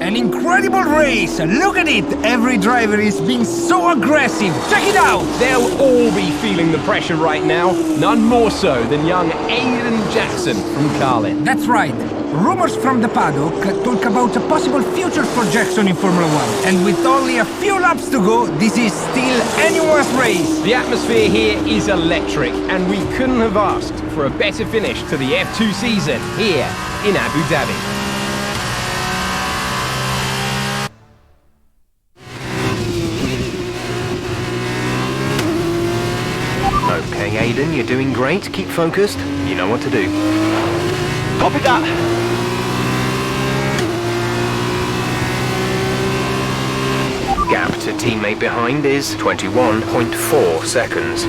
An incredible race! Look at it! Every driver is being so aggressive! Check it out! They'll all be feeling the pressure right now. None more so than young Aiden Jackson from Carlin. That's right. Rumors from the paddock talk about a possible future for Jackson in Formula 1. And with only a few laps to go, this is still anyone's race. The atmosphere here is electric, and we couldn't have asked for a better finish to the F2 season here in Abu Dhabi. Okay, Aiden, you're doing great. Keep focused. You know what to do. Copy that. Gap to teammate behind is 21.4 seconds.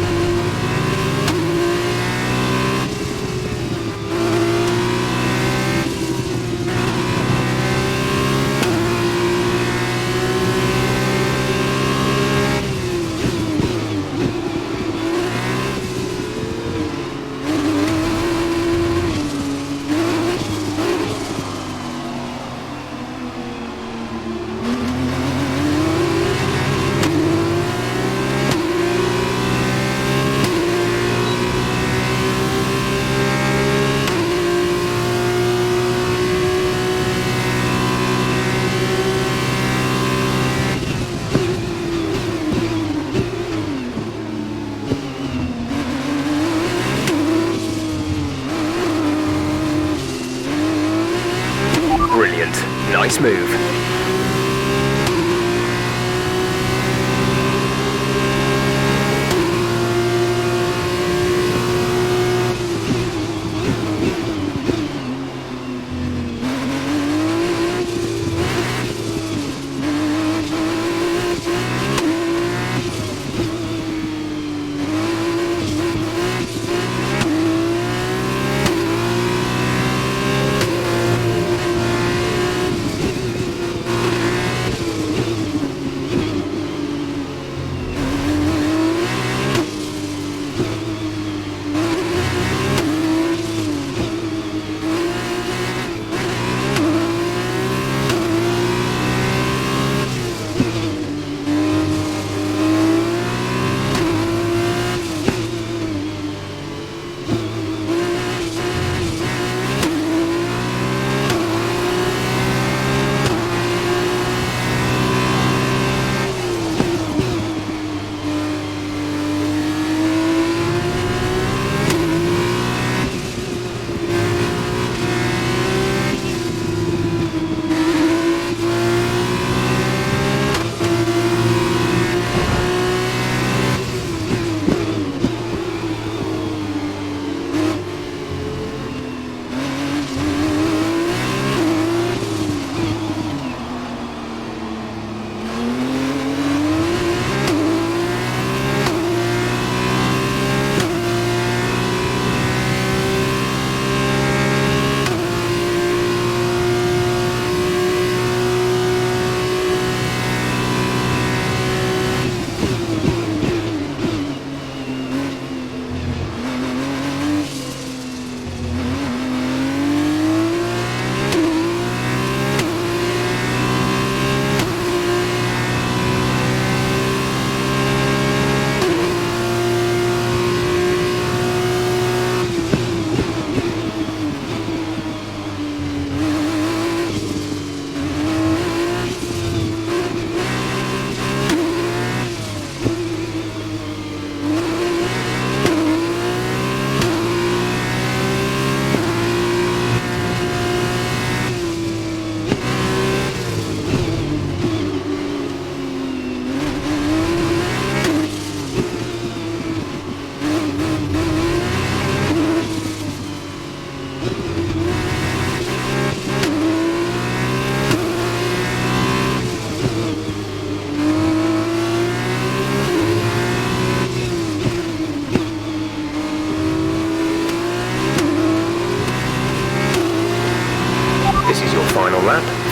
Brilliant. Nice move.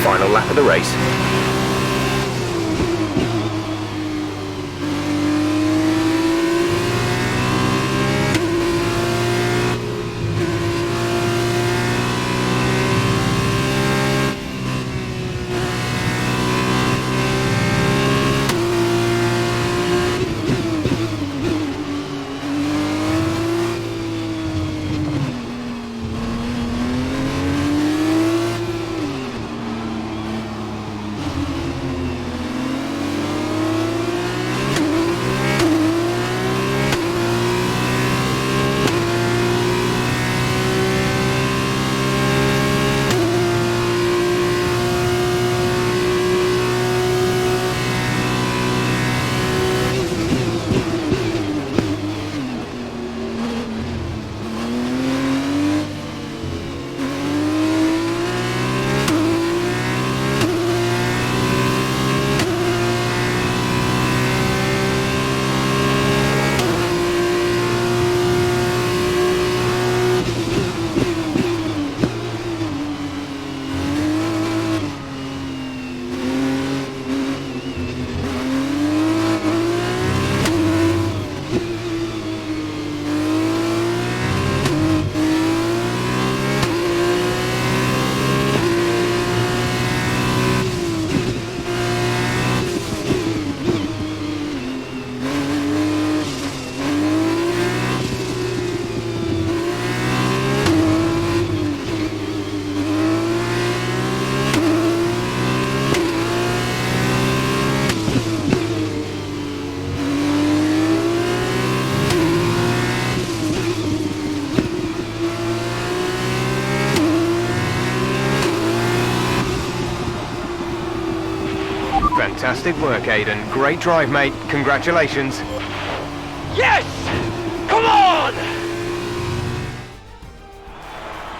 Final lap of the race. Fantastic work, Aiden. Great drive, mate. Congratulations. Yes! Come on!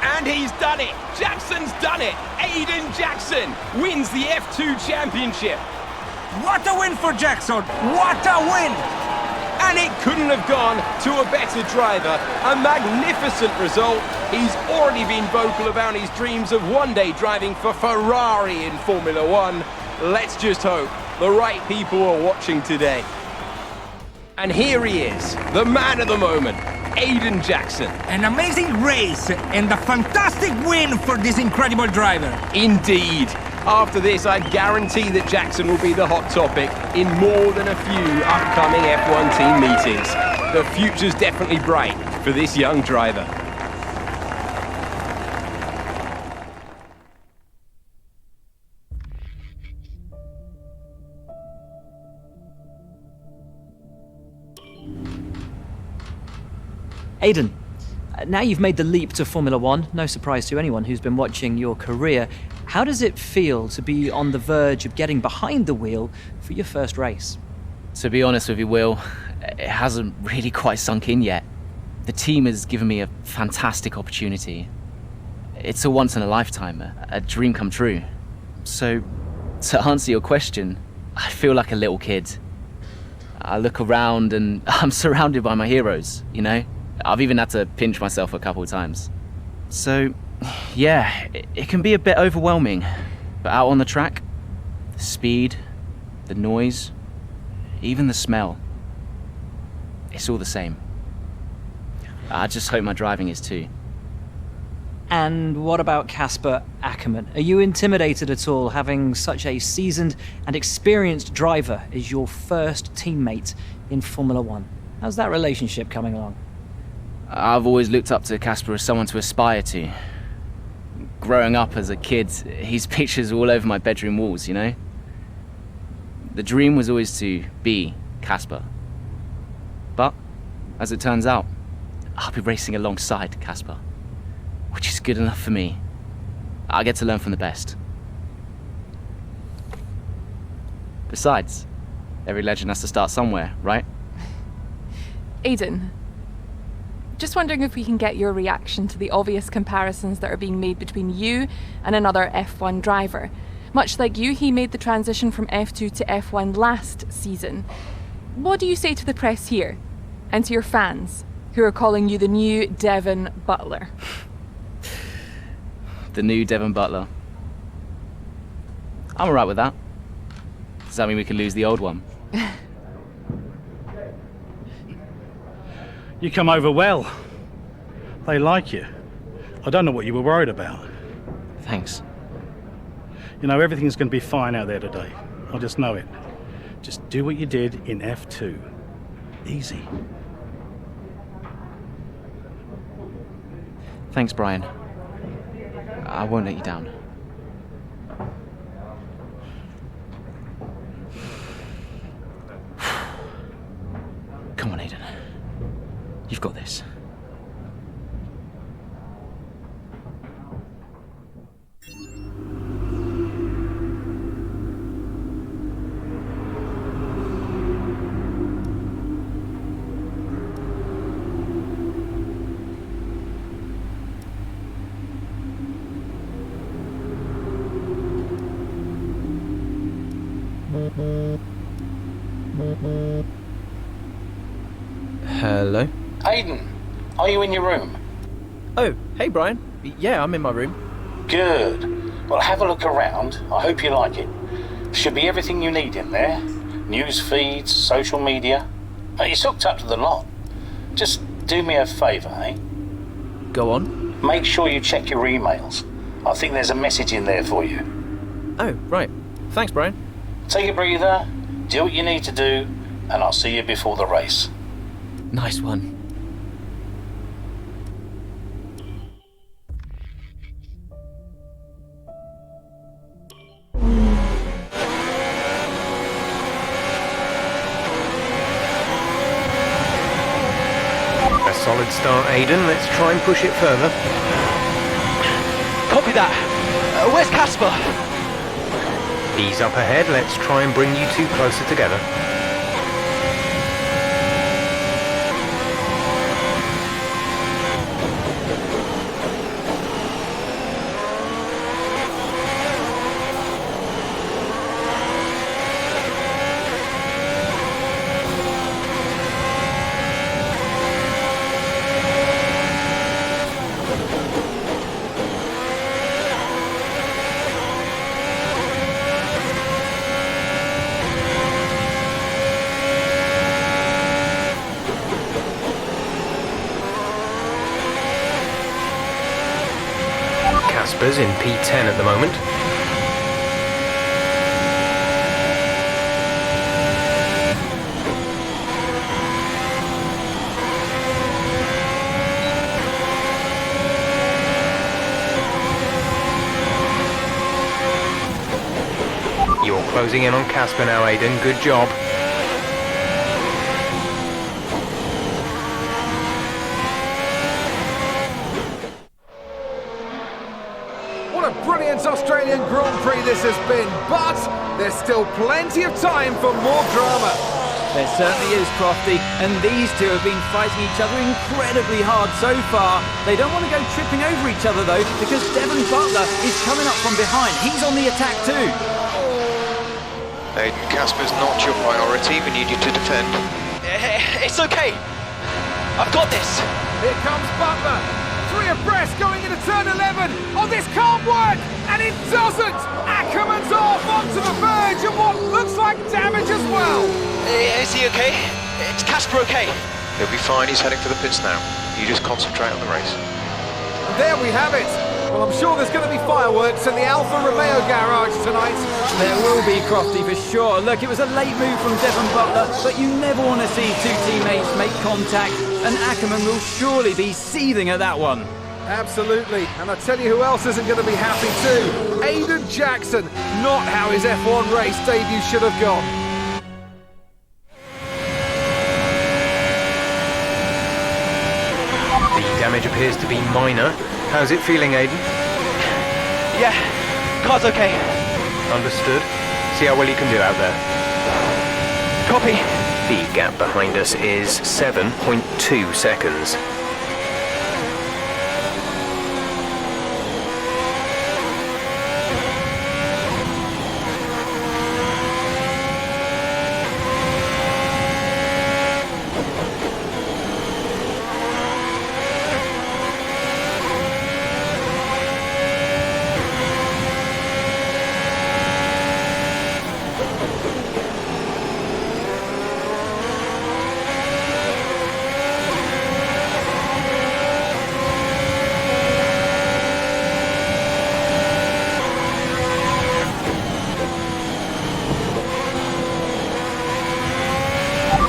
And he's done it! Jackson's done it! Aiden Jackson wins the F2 Championship! What a win for Jackson! What a win! And it couldn't have gone to a better driver. A magnificent result. He's already been vocal about his dreams of one day driving for Ferrari in Formula One. Let's just hope the right people are watching today. And here he is, the man of the moment, Aiden Jackson. An amazing race and a fantastic win for this incredible driver. Indeed. After this, I guarantee that Jackson will be the hot topic in more than a few upcoming F1 team meetings. The future's definitely bright for this young driver. Aiden, now you've made the leap to Formula One, no surprise to anyone who's been watching your career. How does it feel to be on the verge of getting behind the wheel for your first race? To be honest with you, Will, it hasn't really quite sunk in yet. The team has given me a fantastic opportunity. It's a once in a lifetime, a dream come true. So, to answer your question, I feel like a little kid. I look around and I'm surrounded by my heroes, you know? I've even had to pinch myself a couple of times. So, yeah, it can be a bit overwhelming. But out on the track, the speed, the noise, even the smell, it's all the same. I just hope my driving is too. And what about Casper Ackerman? Are you intimidated at all having such a seasoned and experienced driver as your first teammate in Formula One? How's that relationship coming along? I've always looked up to Casper as someone to aspire to. Growing up as a kid, his pictures were all over my bedroom walls, you know? The dream was always to be Casper. But, as it turns out, I'll be racing alongside Casper, which is good enough for me. I get to learn from the best. Besides, every legend has to start somewhere, right? Aiden, just wondering if we can get your reaction to the obvious comparisons that are being made between you and another F1 driver. Much like you, he made the transition from F2 to F1 last season. What do you say to the press here, and to your fans, who are calling you the new Devon Butler? The new Devon Butler. I'm alright with that. Does that mean we can lose the old one? You come over well. They like you. I don't know what you were worried about. Thanks. You know, everything's going to be fine out there today. I just know it. Just do what you did in F2. Easy. Thanks, Brian. I won't let you down. Come on, Aiden. You've got this. Hello? Aiden, are you in your room? Oh, hey Brian. Yeah, I'm in my room. Good. Well, have a look around. I hope you like it. Should be everything you need in there. News feeds, social media. It's hooked up to the lot. Just do me a favour, eh? Go on. Make sure you check your emails. I think there's a message in there for you. Oh, right. Thanks, Brian. Take a breather, do what you need to do, and I'll see you before the race. Nice one. A solid start, Aiden. Let's try and push it further. Copy that. Where's Casper? Ease up ahead, let's try and bring you two closer together. Casper's in P10 at the moment. You're closing in on Casper now, Aiden. Good job. What a brilliant Australian Grand Prix this has been, but there's still plenty of time for more drama. There certainly is, Crofty, and these two have been fighting each other incredibly hard so far. They don't want to go tripping over each other, though, because Devon Butler is coming up from behind. He's on the attack too. Aiden, Casper's not your priority. We need you to defend. It's okay. I've got this. Here comes Butler. 3 abreast going into turn 11. Oh, this can't work! And it doesn't! Ackerman's off onto the verge of what looks like damage as well. Is he okay? Is Casper okay? He'll be fine. He's heading for the pits now. You just concentrate on the race. And there we have it. Well, I'm sure there's going to be fireworks in the Alfa Romeo garage tonight. There will be, Crofty, for sure. Look, it was a late move from Devon Butler, but you never want to see two teammates make contact, and Ackerman will surely be seething at that one. Absolutely, and I tell you who else isn't going to be happy too. Aiden Jackson, not how his F1 race debut should have gone. The damage appears to be minor. How's it feeling, Aiden? Yeah, car's okay. Understood. See how well you can do out there. Copy. The gap behind us is 7.2 seconds.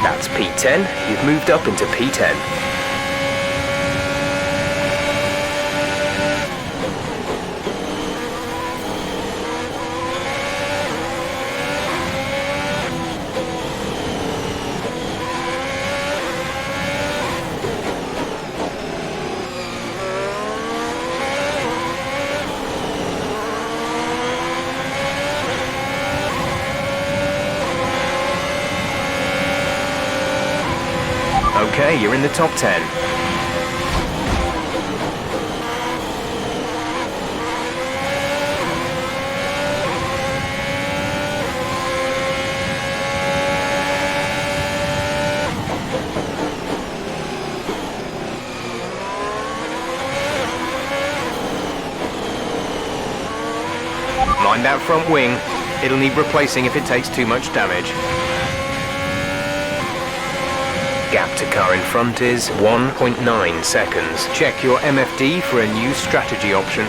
That's P10. You've moved up into P10. Okay, you're in the top 10. Mind that front wing. It'll need replacing if it takes too much damage. Gap to car in front is 1.9 seconds. Check your MFD for a new strategy option.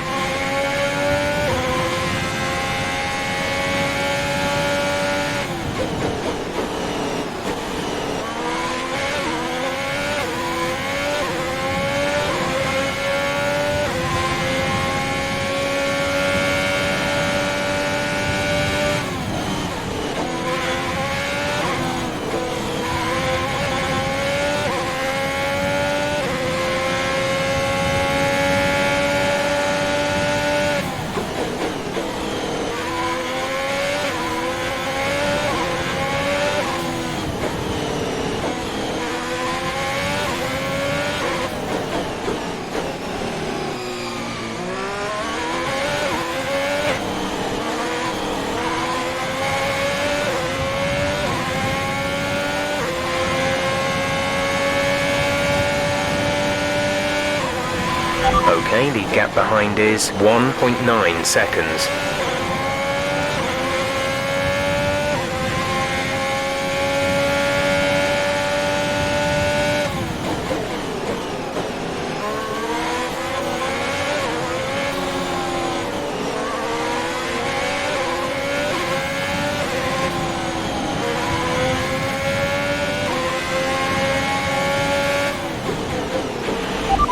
Okay, the gap behind is 1.9 seconds.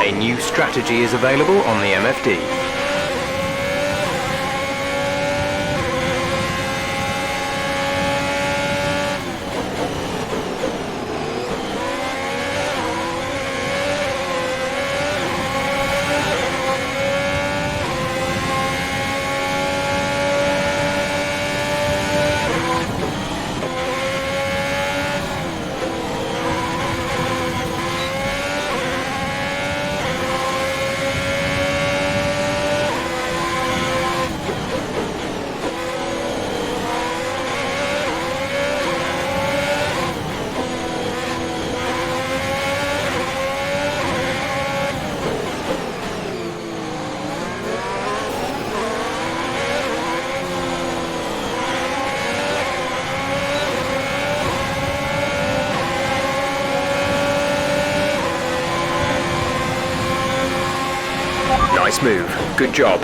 A new strategy is available on the MFD. Nice move. Good job.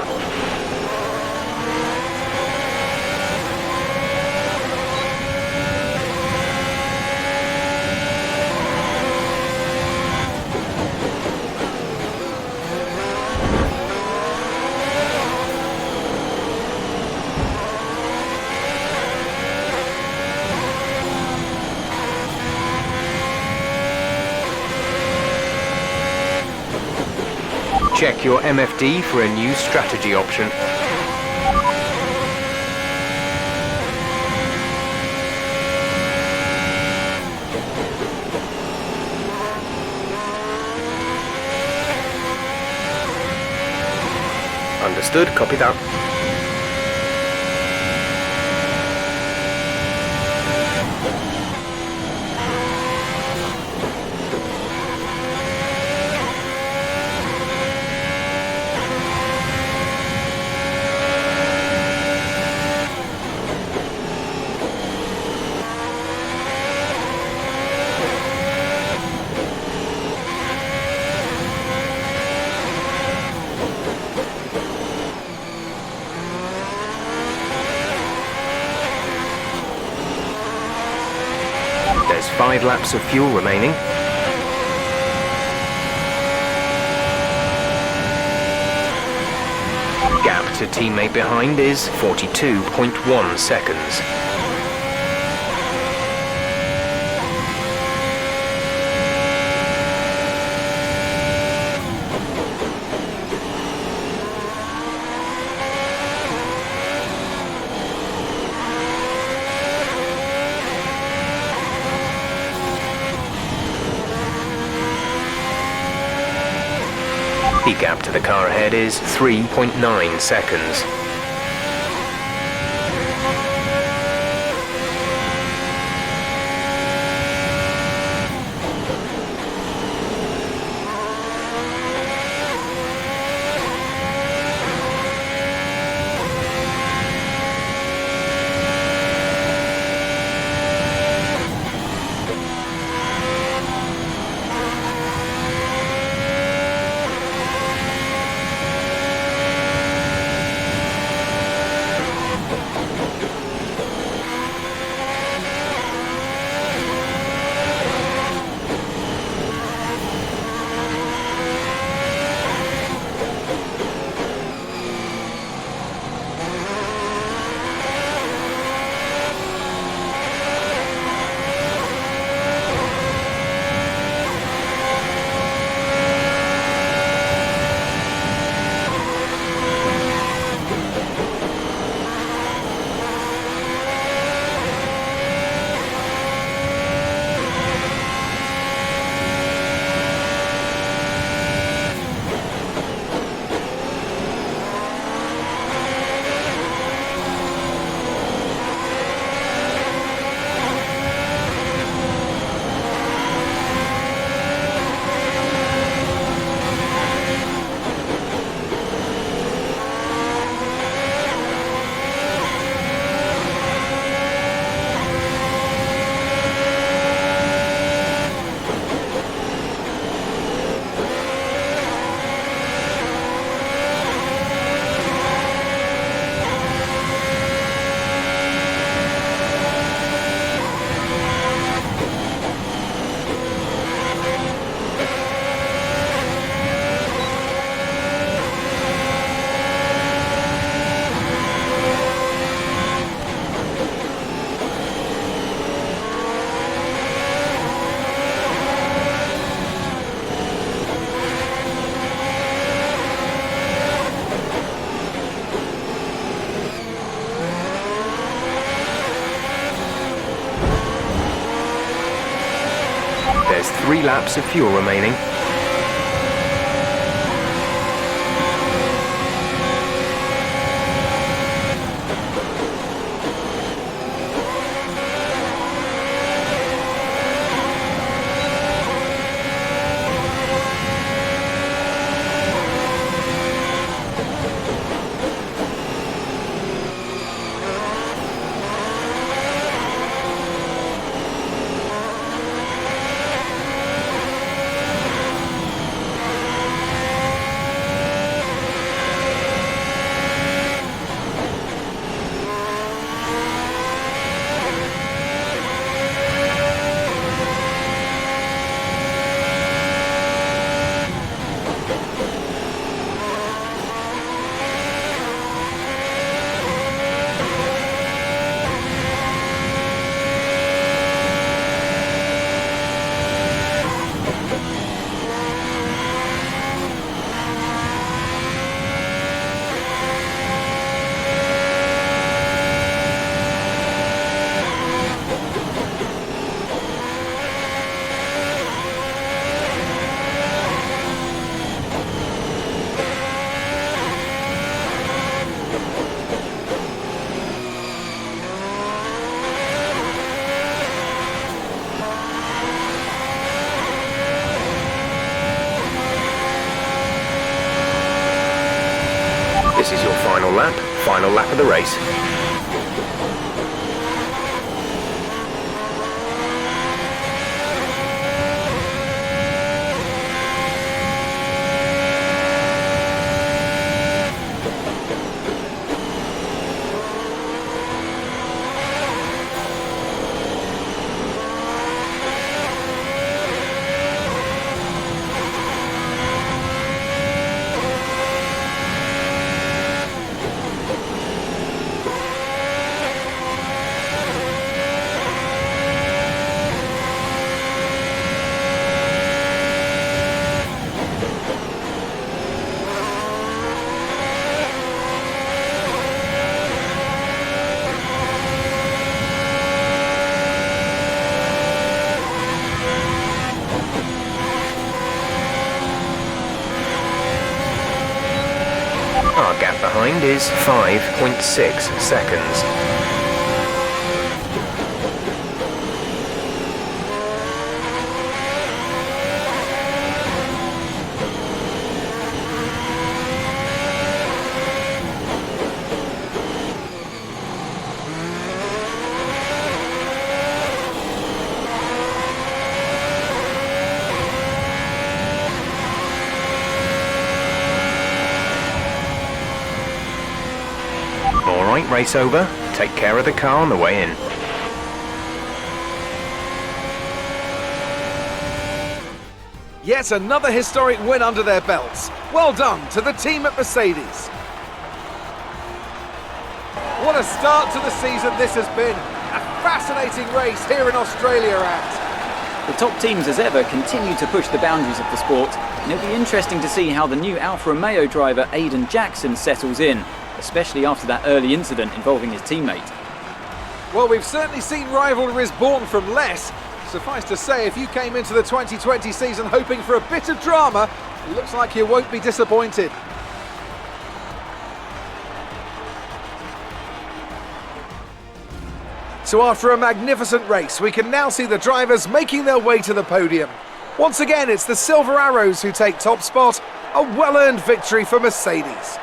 Check your MFD for a new strategy option. Understood, copy that. There's 5 laps of fuel remaining. Gap to teammate behind is 42.1 seconds. The gap to the car ahead is 3.9 seconds. 3 laps of fuel remaining. This is your final lap of the race. Our gap behind is 5.6 seconds. Alright, race over. Take care of the car on the way in. Yet another historic win under their belts. Well done to the team at Mercedes. What a start to the season this has been. A fascinating race here in Australia at. The top teams as ever continue to push the boundaries of the sport, and it'll be interesting to see how the new Alfa Romeo driver Aiden Jackson settles in, especially after that early incident involving his teammate. Well, we've certainly seen rivalries born from less. Suffice to say, if you came into the 2020 season hoping for a bit of drama, it looks like you won't be disappointed. So after a magnificent race, we can now see the drivers making their way to the podium. Once again, it's the Silver Arrows who take top spot, a well-earned victory for Mercedes.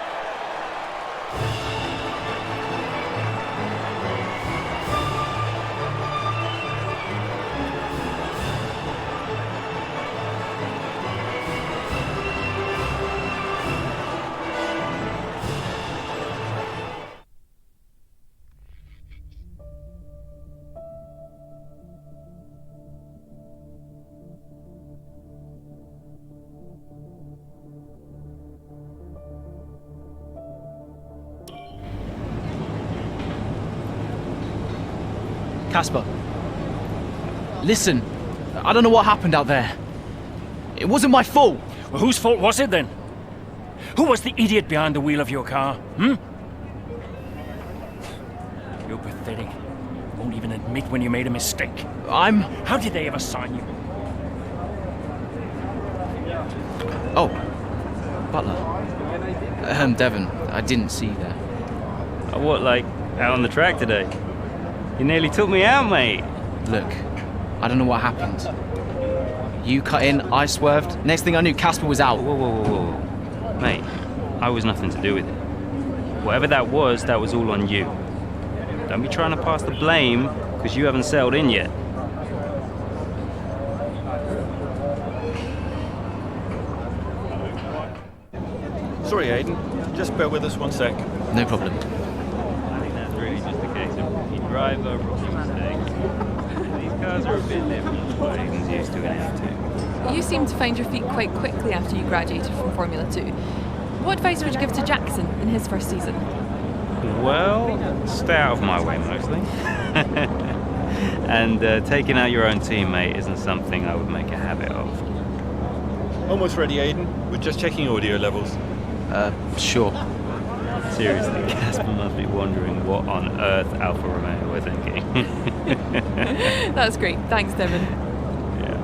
Casper, listen, I don't know what happened out there. It wasn't my fault. Well, whose fault was it then? Who was the idiot behind the wheel of your car, You're pathetic. You won't even admit when you made a mistake. I'm... How did they ever sign you? Oh, Butler. Devon, I didn't see you there. What, like, out on the track today? You nearly took me out, mate. Look, I don't know what happened. You cut in, I swerved. Next thing I knew, Casper was out. Whoa. Mate, I was nothing to do with it. Whatever that was all on you. Don't be trying to pass the blame, because you haven't settled in yet. Sorry, Aiden. Just bear with us 1 sec. No problem. I think that's really just a case of rookie driver, rookie mistakes. These cars are a bit different to what Aiden's used to in F2. You seem to find your feet quite quickly after you graduated from Formula 2. What advice would you give to Jackson in his first season? Well, stay out of my way mostly. And taking out your own teammate isn't something I would make a habit of. Almost ready, Aiden. We're just checking audio levels. Sure. Seriously, Casper must be wondering what on earth Alfa Romeo were thinking. That's great. Thanks, Devon. Yeah.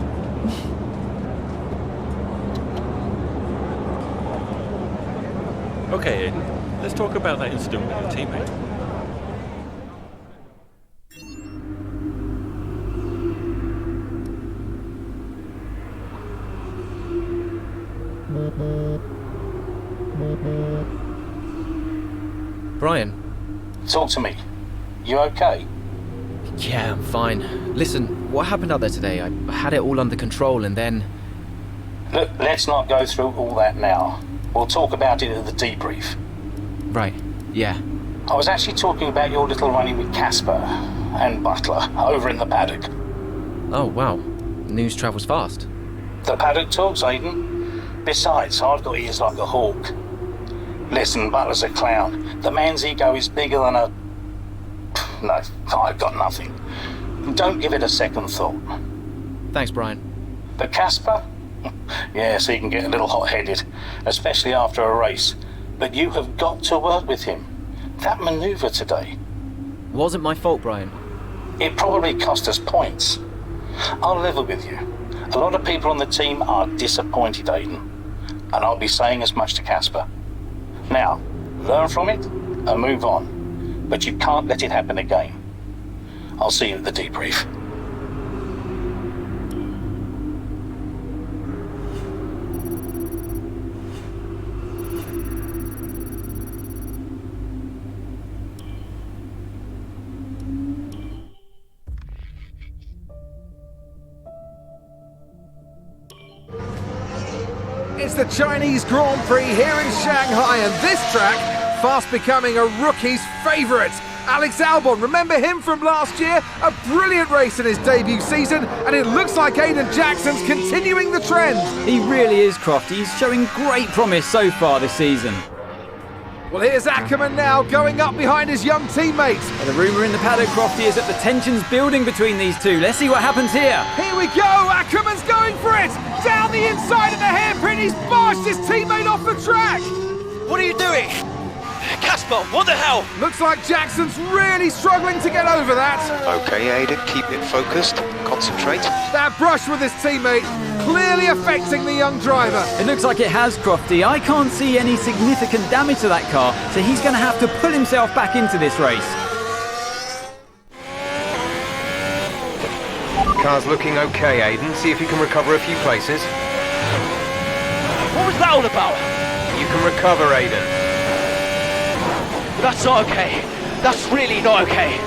Okay, Aiden. Let's talk about that incident with your teammate. Brian. Talk to me. You okay? Yeah, I'm fine. Listen, what happened out there today? I had it all under control and then... Look, let's not go through all that now. We'll talk about it at the debrief. Right, yeah. I was actually talking about your little run-in with Casper and Butler over in the paddock. Oh, wow. News travels fast. The paddock talks, Aiden. Besides, I've got ears like a hawk. Listen, Butler's a clown. The man's ego is bigger than a... No, I've got nothing. Don't give it a second thought. Thanks, Brian. But Casper? Yes, he can get a little hot-headed, especially after a race. But you have got to work with him. That manoeuvre today... Wasn't my fault, Brian. It probably cost us points. I'll level with you. A lot of people on the team are disappointed, Aiden. And I'll be saying as much to Casper. Now, learn from it and move on. But you can't let it happen again. I'll see you at the debrief. It's the Chinese Grand Prix here in Shanghai, and this track fast becoming a rookie's favourite. Alex Albon, remember him from last year? A brilliant race in his debut season, and it looks like Aiden Jackson's continuing the trend. He really is, Crofty. He's showing great promise so far this season. Well, here's Ackerman now, going up behind his young teammate. Well, the rumour in the paddock, Crofty, is that the tension's building between these two. Let's see what happens here. Here we go, Ackerman's going for it! Down the inside of the hairpin, he's barged his teammate off the track! What are you doing? Casper, what the hell? Looks like Jackson's really struggling to get over that. Okay, Aiden, keep it focused. Concentrate. That brush with his teammate clearly affecting the young driver. It looks like it has, Crofty. I can't see any significant damage to that car, so he's going to have to pull himself back into this race. Car's looking okay, Aiden. See if you can recover a few places. What was that all about? You can recover, Aiden. That's not okay. That's really not okay.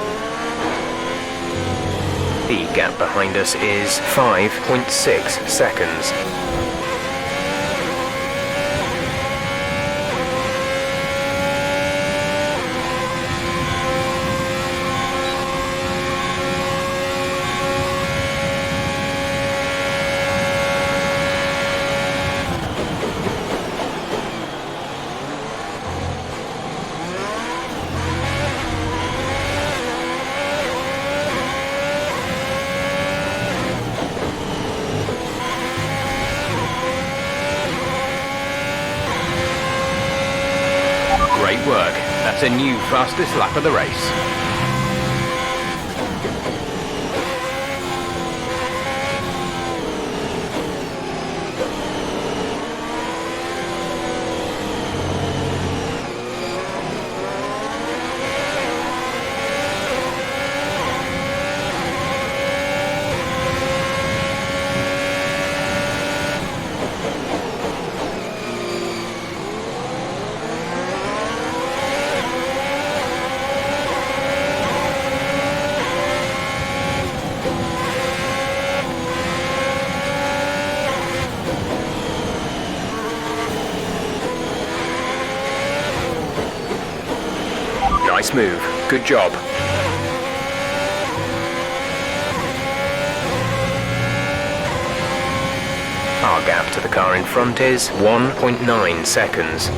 The gap behind us is 5.6 seconds. Great work. That's a new fastest lap of the race. Nice move. Good job. Our gap to the car in front is 1.9 seconds.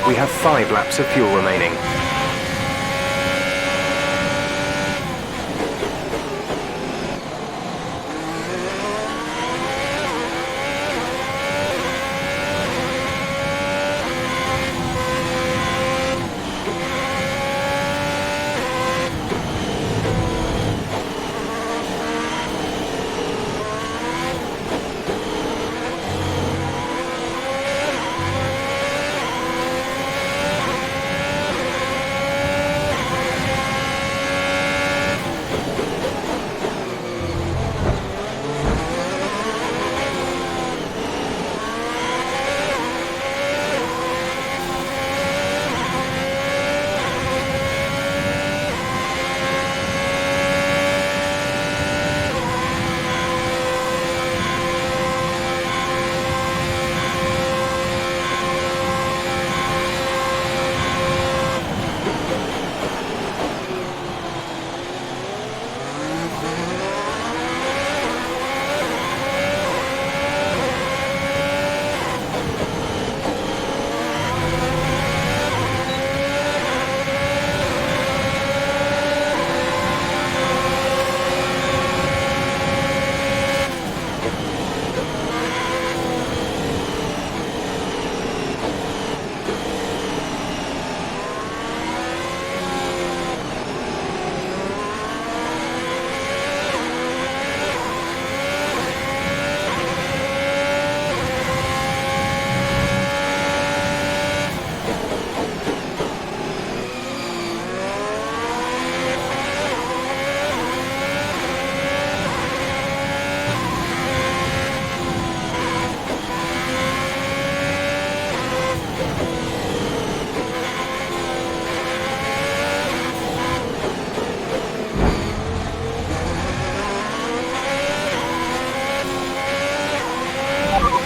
We have 5 laps of fuel remaining.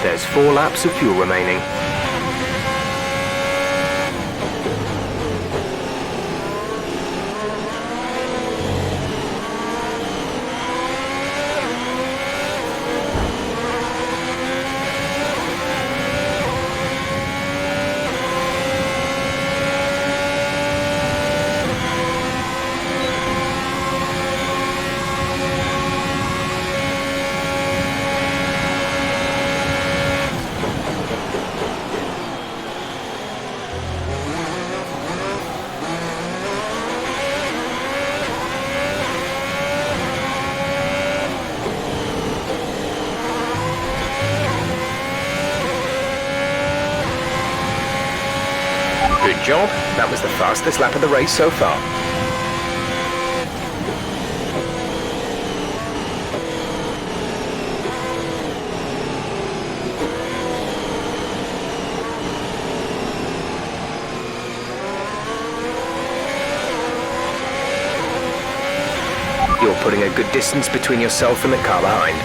There's 4 laps of fuel remaining. Good job. That was the fastest lap of the race so far. You're putting a good distance between yourself and the car behind.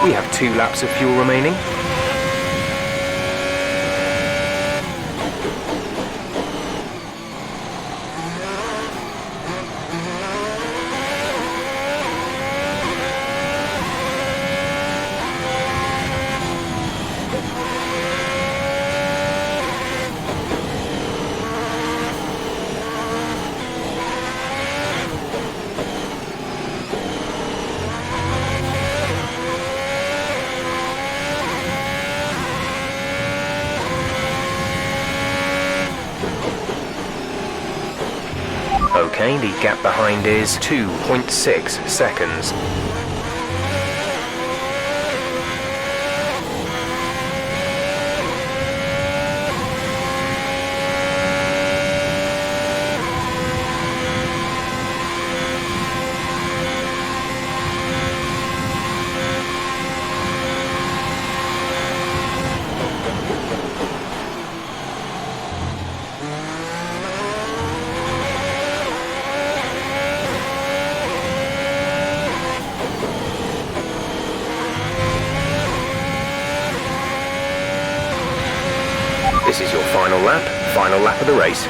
We have 2 laps of fuel remaining. Okay, the gap behind is 2.6 seconds. This is your final lap of the race.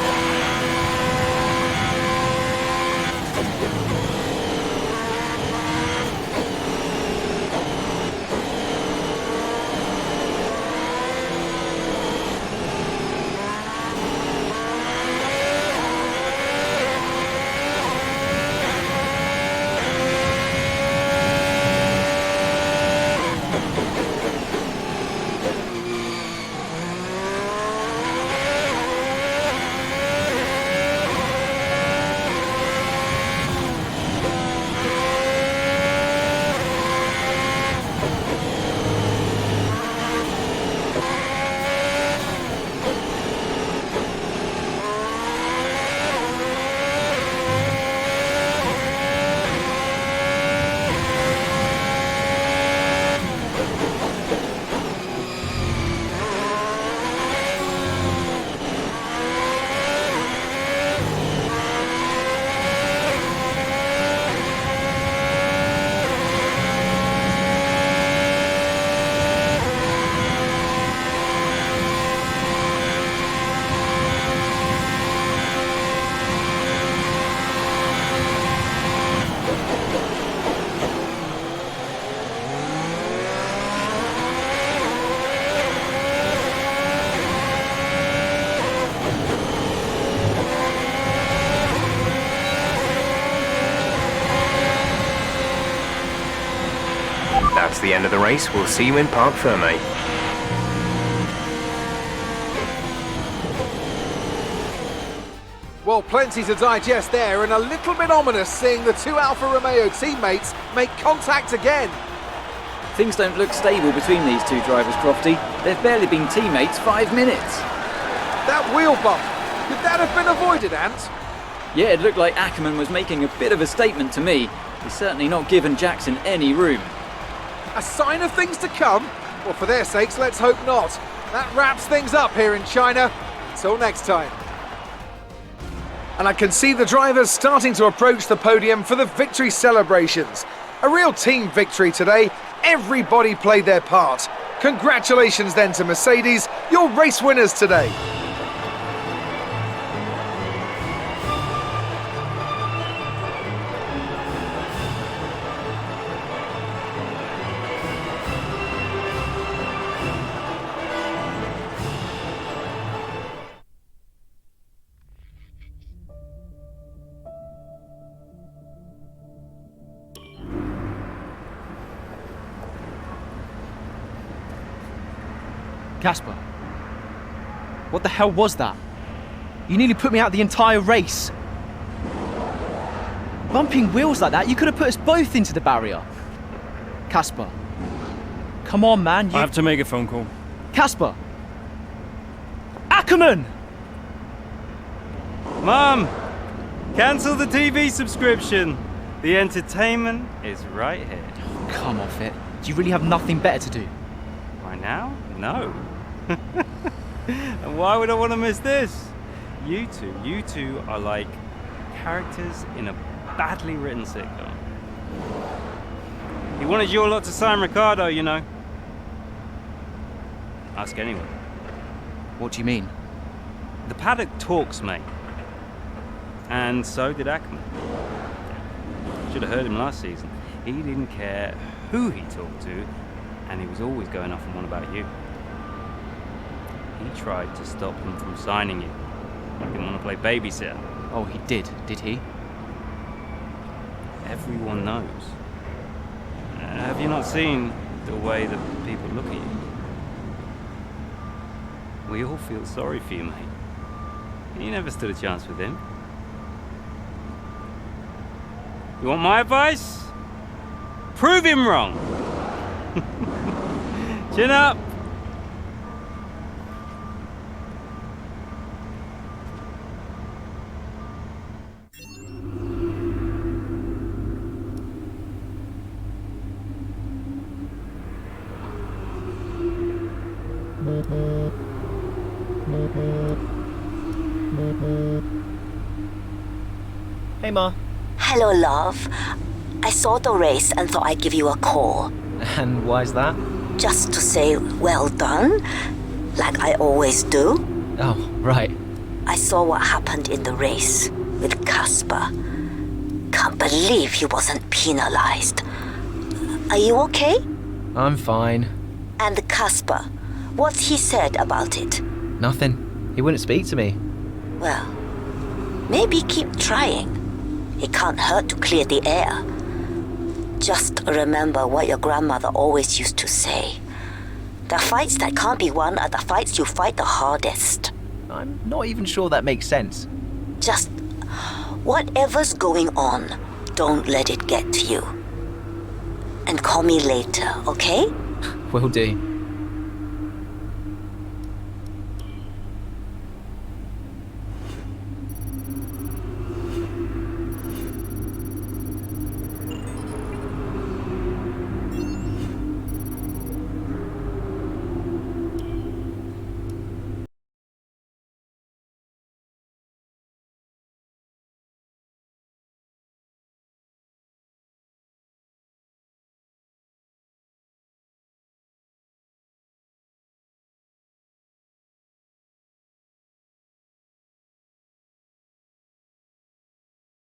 That's the end of the race. We'll see you in Parc Fermé. Well, plenty to digest there, and a little bit ominous seeing the 2 Alfa Romeo teammates make contact again. Things don't look stable between these two drivers, Crofty. They've barely been teammates 5 minutes. That wheel bump, could that have been avoided, Ant? Yeah, it looked like Ackerman was making a bit of a statement to me. He's certainly not given Jackson any room. A sign of things to come? Well, for their sakes, let's hope not. That wraps things up here in China. Until next time. And I can see the drivers starting to approach the podium for the victory celebrations. A real team victory today. Everybody played their part. Congratulations then to Mercedes, your race winners today. Casper, what the hell was that? You nearly put me out the entire race. Bumping wheels like that, you could have put us both into the barrier. Casper, come on, man. I have to make a phone call. Casper! Ackerman! Mum! Cancel the TV subscription. The entertainment is right here. Oh, come off it. Do you really have nothing better to do? Right now? No. And why would I want to miss this? You two are like characters in a badly written sitcom. He wanted your lot to sign Ricardo, you know. Ask anyone. What do you mean? The paddock talks, mate. And so did Ackerman. Should have heard him last season. He didn't care who he talked to, and he was always going off on one about you. He tried to stop them from signing you. He didn't want to play babysitter. Oh, he did he? Everyone knows. Have you not seen the way that people look at you? We all feel sorry for you, mate. You never stood a chance with him. You want my advice? Prove him wrong. Chin up. Hey, Ma. Hello, love. I saw the race and thought I'd give you a call. And why's that? Just to say well done, like I always do. Oh, right. I saw what happened in the race with Casper. Can't believe he wasn't penalized. Are you okay? I'm fine. And Casper, what's he said about it? Nothing. He wouldn't speak to me. Well, maybe keep trying. It can't hurt to clear the air. Just remember what your grandmother always used to say. The fights that can't be won are the fights you fight the hardest. I'm not even sure that makes sense. Just whatever's going on, don't let it get to you. And call me later, okay? Will do.